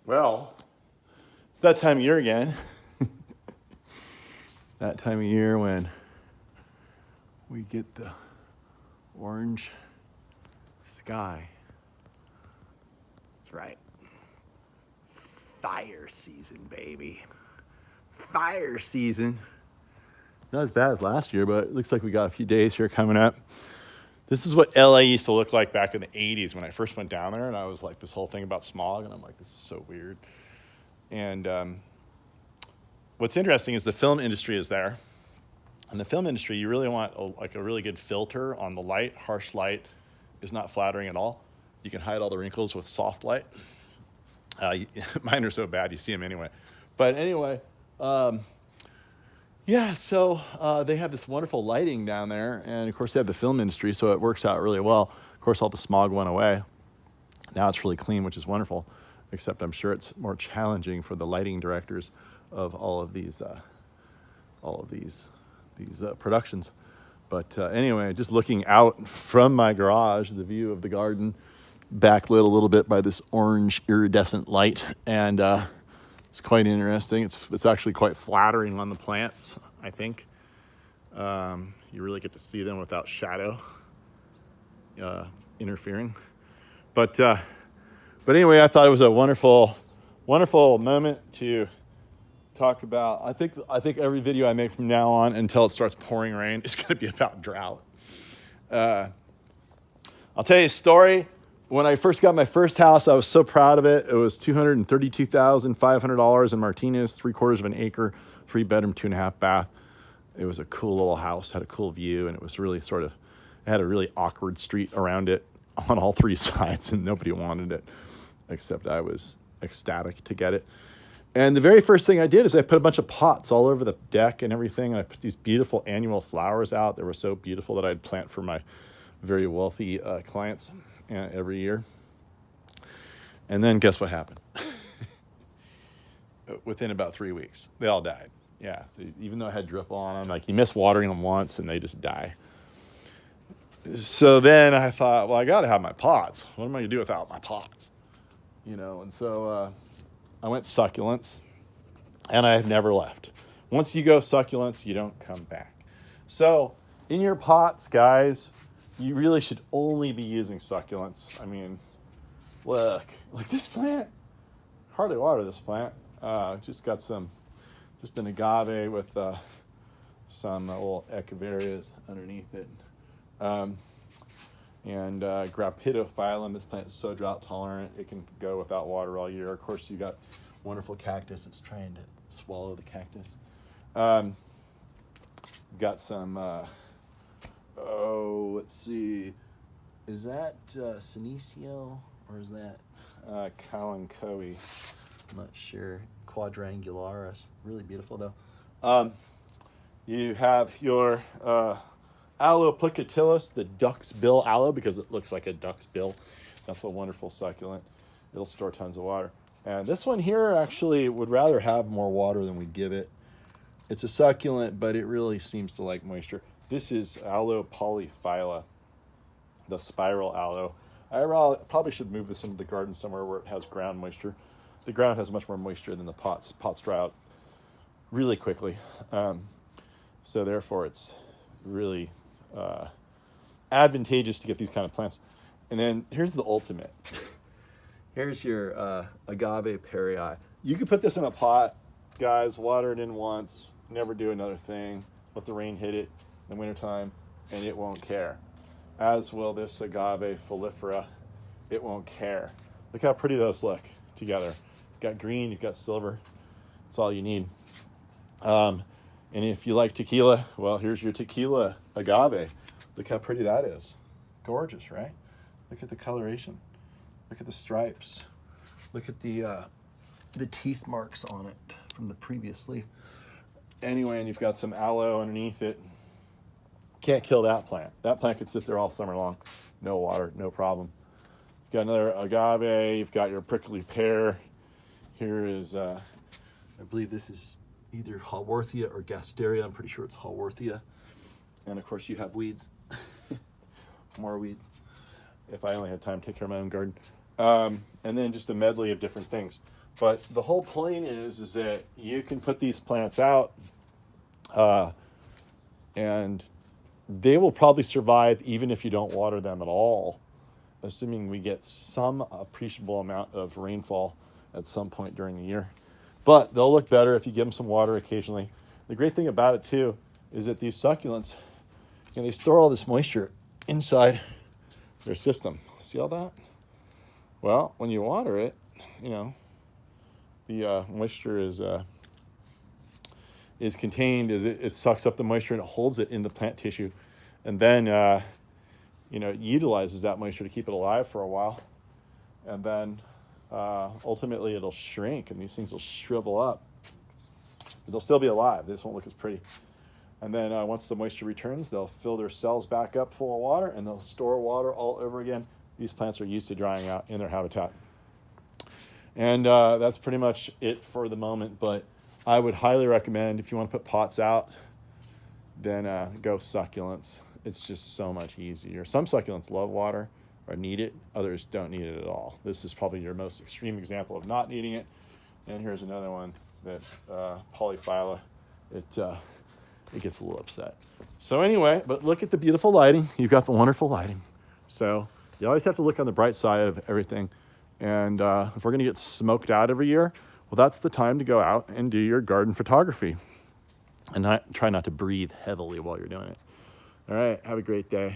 Well, it's that time of year again. That time of year when we get the orange sky. That's right. Fire season, baby. Fire season. Not as bad as last year, but it looks like we got a few days here coming up. This is what LA used to look like back in the 80s when I first went down there, and I was like, this whole thing about smog, and I'm like, this is so weird. And what's interesting is the film industry is there. In the film industry, you really want a really good filter on the light. Harsh light is not flattering at all. You can hide all the wrinkles with soft light. Mine are so bad, you see them anyway. But anyway, yeah, so they have this wonderful lighting down there. And, of course, they have the film industry, so it works out really well. Of course, all the smog went away. Now it's really clean, which is wonderful, except I'm sure it's more challenging for the lighting directors of all of these productions. But anyway, just looking out from my garage, the view of the garden, backlit a little bit by this orange iridescent light, and it's quite interesting. It's actually quite flattering on the plants, I think. You really get to see them without shadow interfering. But anyway, I thought it was a wonderful moment to talk about. I think every video I make from now on until it starts pouring rain is going to be about drought. I'll tell you a story. When I first got my first house, I was so proud of it. It was $232,500 in Martinez, 3/4 of an acre, 3-bedroom, 2.5 bath. It was a cool little house, had a cool view, and it was really it had a really awkward street around it on all 3 sides, and nobody wanted it, except I was ecstatic to get it. And the very first thing I did is I put a bunch of pots all over the deck and everything, and I put these beautiful annual flowers out that were so beautiful that I'd plant for my very wealthy clients every year. And then guess what happened? Within about 3 weeks, they all died. Yeah, even though I had drip on them, like you miss watering them once and they just die. So then I thought, well, I got to have my pots. What am I going to do without my pots? And so I went succulents, and I have never left. Once you go succulents, you don't come back. So in your pots, guys, you really should only be using succulents. I mean, look, like this plant, hardly water this plant. Just got an agave with some little echeverias underneath it. And Grapidophyllum, this plant is so drought tolerant, it can go without water all year. Of course, you got wonderful cactus. It's trying to swallow the cactus. We've got some, let's see. Is that Senecio or is that Kalanchoe? I'm not sure. Quadrangularis. Really beautiful, though. You have your Aloe Pluckatillus, the duck's bill aloe, because it looks like a duck's bill. That's a wonderful succulent. It'll store tons of water. And this one here actually would rather have more water than we give it. It's a succulent, but it really seems to like moisture. This is Aloe polyphylla, the spiral aloe. I probably should move this into the garden somewhere where it has ground moisture. The ground has much more moisture than the pots. Pots dry out really quickly. So therefore, it's really advantageous to get these kind of plants. And then here's the ultimate. Here's your agave perii. You can put this in a pot, guys, water it in once, never do another thing, let the rain hit it in the wintertime, and it won't care. As will this agave foliifera. It won't care. Look how pretty those look together. You've got green, you've got silver. That's all you need. And if you like tequila, well, here's your tequila agave. Look how pretty that is. Gorgeous, right? Look at the coloration. Look at the stripes. Look at the teeth marks on it from the previous leaf. Anyway, and you've got some aloe underneath it. Can't kill that plant. That plant could sit there all summer long. No water, no problem. You've got another agave. You've got your prickly pear. Here is, I believe this is either Haworthia or Gasteria. I'm pretty sure it's Haworthia. And of course you have weeds. More weeds. If I only had time to take care of my own garden. And then just a medley of different things. But the whole point is that you can put these plants out, and they will probably survive even if you don't water them at all, assuming we get some appreciable amount of rainfall at some point during the year. But they'll look better if you give them some water occasionally. The great thing about it too is that these succulents, they store all this moisture inside their system. See all that? Well, when you water it, the moisture is contained, it sucks up the moisture and it holds it in the plant tissue, and then it utilizes that moisture to keep it alive for a while, and then ultimately it'll shrink and these things will shrivel up. But they'll still be alive. They just won't look as pretty. And then once the moisture returns, they'll fill their cells back up full of water and they'll store water all over again. These plants are used to drying out in their habitat. And that's pretty much it for the moment. But I would highly recommend, if you want to put pots out, then go succulents. It's just so much easier. Some succulents love water or need it. Others don't need it at all. This is probably your most extreme example of not needing it. And here's another one that polyphylla, it gets a little upset. So anyway, but look at the beautiful lighting. You've got the wonderful lighting. So you always have to look on the bright side of everything. And if we're going to get smoked out every year, well, that's the time to go out and do your garden photography. And try not to breathe heavily while you're doing it. All right, have a great day.